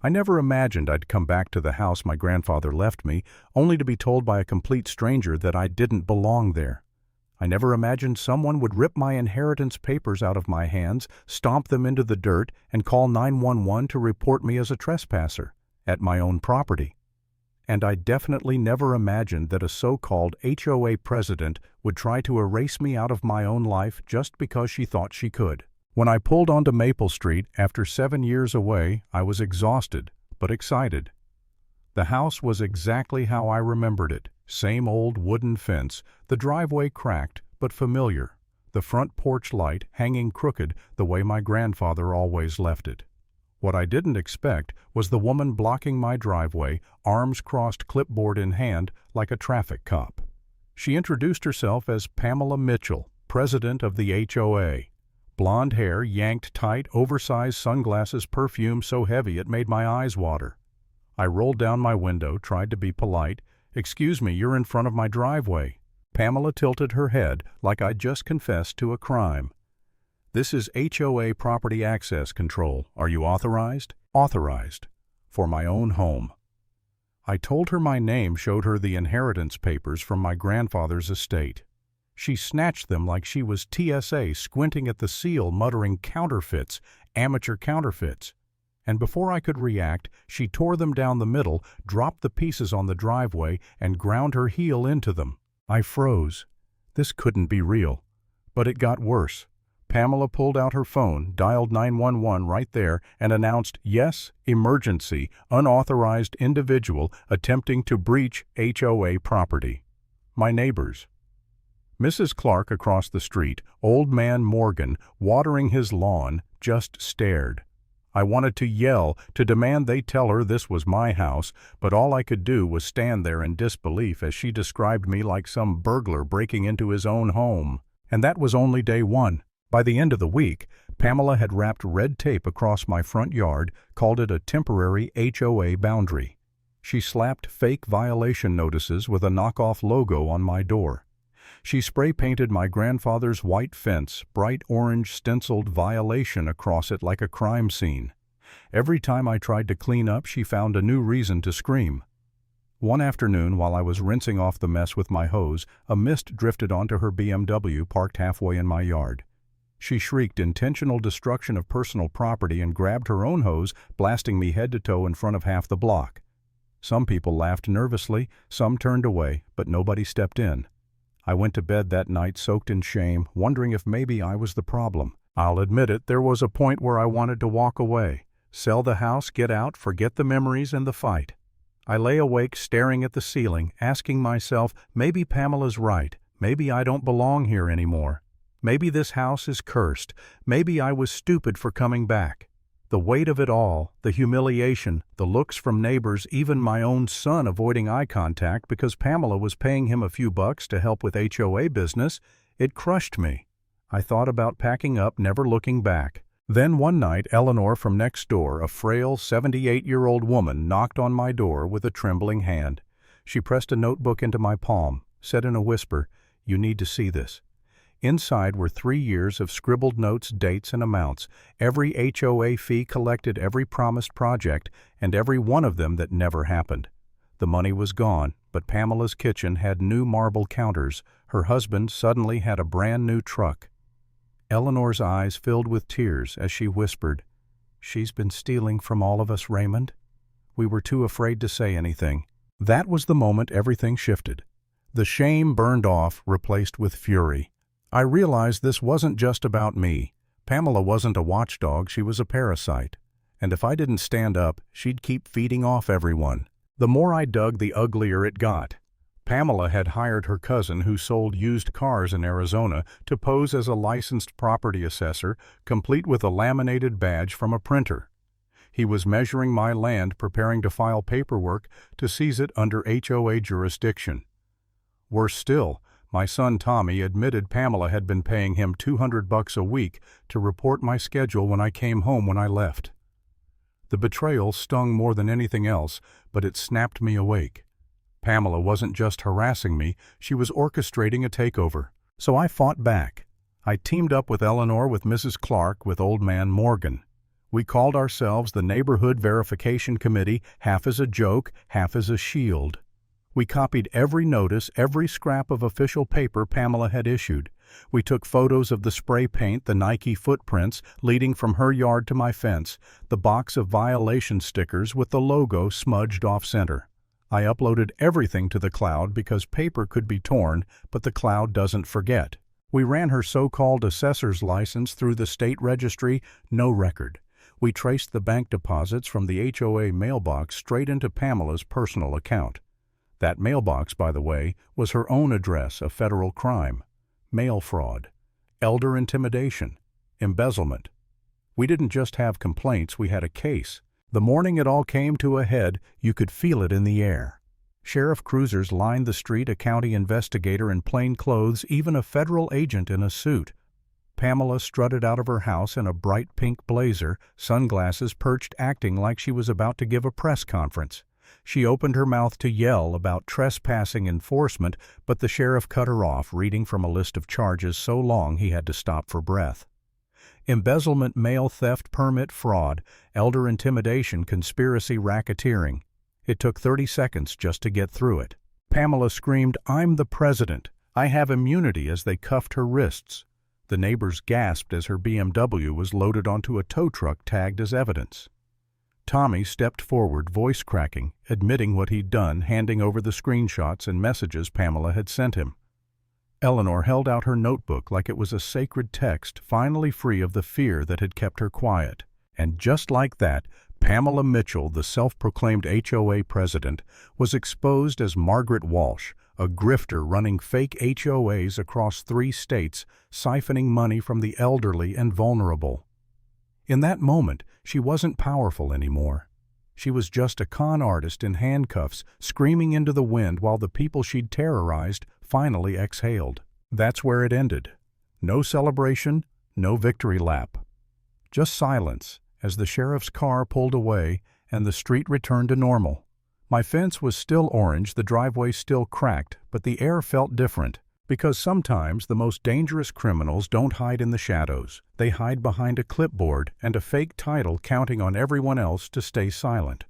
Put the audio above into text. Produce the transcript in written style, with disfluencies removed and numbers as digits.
I never imagined I'd come back to the house my grandfather left me, only to be told by a complete stranger that I didn't belong there. I never imagined someone would rip my inheritance papers out of my hands, stomp them into the dirt, and call 911 to report me as a trespasser at my own property. And I definitely never imagined that a so-called HOA president would try to erase me out of my own life just because she thought she could. When I pulled onto Maple Street after 7 years away, I was exhausted, but excited. The house was exactly how I remembered it. Same old wooden fence, the driveway cracked but familiar, the front porch light hanging crooked the way my grandfather always left it. What I didn't expect was the woman blocking my driveway, arms crossed, clipboard in hand, like a traffic cop. She introduced herself as Pamela Mitchell, president of the HOA. Blonde hair, yanked tight, oversized sunglasses, perfume so heavy it made my eyes water. I rolled down my window, tried to be polite. "Excuse me, you're in front of my driveway." Pamela tilted her head like I'd just confessed to a crime. "This is HOA Property Access Control. Are you authorized?" "Authorized. For my own home." I told her my name, showed her the inheritance papers from my grandfather's estate. She snatched them like she was TSA, squinting at the seal, muttering counterfeits, amateur counterfeits. And before I could react, she tore them down the middle, dropped the pieces on the driveway, and ground her heel into them. I froze. This couldn't be real. But it got worse. Pamela pulled out her phone, dialed 911 right there, and announced, "Yes, emergency, unauthorized individual attempting to breach HOA property." My neighbors. Mrs. Clark across the street, old man Morgan, watering his lawn, just stared. I wanted to yell, to demand they tell her this was my house, but all I could do was stand there in disbelief as she described me like some burglar breaking into his own home. And that was only day one. By the end of the week, Pamela had wrapped red tape across my front yard, called it a temporary HOA boundary. She slapped fake violation notices with a knockoff logo on my door. She spray-painted my grandfather's white fence, bright orange stenciled violation across it like a crime scene. Every time I tried to clean up, she found a new reason to scream. One afternoon, while I was rinsing off the mess with my hose, a mist drifted onto her BMW parked halfway in my yard. She shrieked intentional destruction of personal property and grabbed her own hose, blasting me head to toe in front of half the block. Some people laughed nervously, some turned away, but nobody stepped in. I went to bed that night soaked in shame, wondering if maybe I was the problem. I'll admit it, there was a point where I wanted to walk away. Sell the house, get out, forget the memories and the fight. I lay awake staring at the ceiling, asking myself, maybe Pamela's right. Maybe I don't belong here anymore. Maybe this house is cursed. Maybe I was stupid for coming back. The weight of it all, the humiliation, the looks from neighbors, even my own son avoiding eye contact because Pamela was paying him a few bucks to help with HOA business, it crushed me. I thought about packing up, never looking back. Then one night, Eleanor from next door, a frail 78-year-old woman, knocked on my door with a trembling hand. She pressed a notebook into my palm, said in a whisper, "You need to see this." Inside were 3 years of scribbled notes, dates, and amounts, every HOA fee collected, every promised project, and every one of them that never happened. The money was gone, but Pamela's kitchen had new marble counters. Her husband suddenly had a brand new truck. Eleanor's eyes filled with tears as she whispered, "She's been stealing from all of us, Raymond." We were too afraid to say anything. That was the moment everything shifted. The shame burned off, replaced with fury. I realized this wasn't just about me. Pamela wasn't a watchdog, she was a parasite. And if I didn't stand up, she'd keep feeding off everyone. The more I dug, the uglier it got. Pamela had hired her cousin, who sold used cars in Arizona, to pose as a licensed property assessor, complete with a laminated badge from a printer. He was measuring my land, preparing to file paperwork to seize it under HOA jurisdiction. Worse still, my son Tommy admitted Pamela had been paying him $200 a week to report my schedule when I came home when I left. The betrayal stung more than anything else, but it snapped me awake. Pamela wasn't just harassing me, she was orchestrating a takeover. So I fought back. I teamed up with Eleanor, with Mrs. Clark, with old man Morgan. We called ourselves the Neighborhood Verification Committee, half as a joke, half as a shield. We copied every notice, every scrap of official paper Pamela had issued. We took photos of the spray paint, the Nike footprints leading from her yard to my fence, the box of violation stickers with the logo smudged off-center. I uploaded everything to the cloud because paper could be torn, but the cloud doesn't forget. We ran her so-called assessor's license through the state registry, no record. We traced the bank deposits from the HOA mailbox straight into Pamela's personal account. That mailbox, by the way, was her own address of federal crime. Mail fraud, elder intimidation, embezzlement. We didn't just have complaints, we had a case. The morning it all came to a head, you could feel it in the air. Sheriff cruisers lined the street, a county investigator in plain clothes, even a federal agent in a suit. Pamela strutted out of her house in a bright pink blazer, sunglasses perched, acting like she was about to give a press conference. She opened her mouth to yell about trespassing enforcement, but the sheriff cut her off, reading from a list of charges so long he had to stop for breath. Embezzlement, mail theft, permit fraud, elder intimidation, conspiracy, racketeering. It took 30 seconds just to get through it. Pamela screamed, "I'm the president. I have immunity," as they cuffed her wrists. The neighbors gasped as her BMW was loaded onto a tow truck tagged as evidence. Tommy stepped forward, voice cracking, admitting what he'd done, handing over the screenshots and messages Pamela had sent him. Eleanor held out her notebook like it was a sacred text, finally free of the fear that had kept her quiet. And just like that, Pamela Mitchell, the self-proclaimed HOA president, was exposed as Margaret Walsh, a grifter running fake HOAs across 3 states, siphoning money from the elderly and vulnerable. In that moment, she wasn't powerful anymore. She was just a con artist in handcuffs, screaming into the wind while the people she'd terrorized finally exhaled. That's where it ended. No celebration, no victory lap. Just silence as the sheriff's car pulled away and the street returned to normal. My fence was still orange, the driveway still cracked, but the air felt different. Because sometimes the most dangerous criminals don't hide in the shadows. They hide behind a clipboard and a fake title, counting on everyone else to stay silent.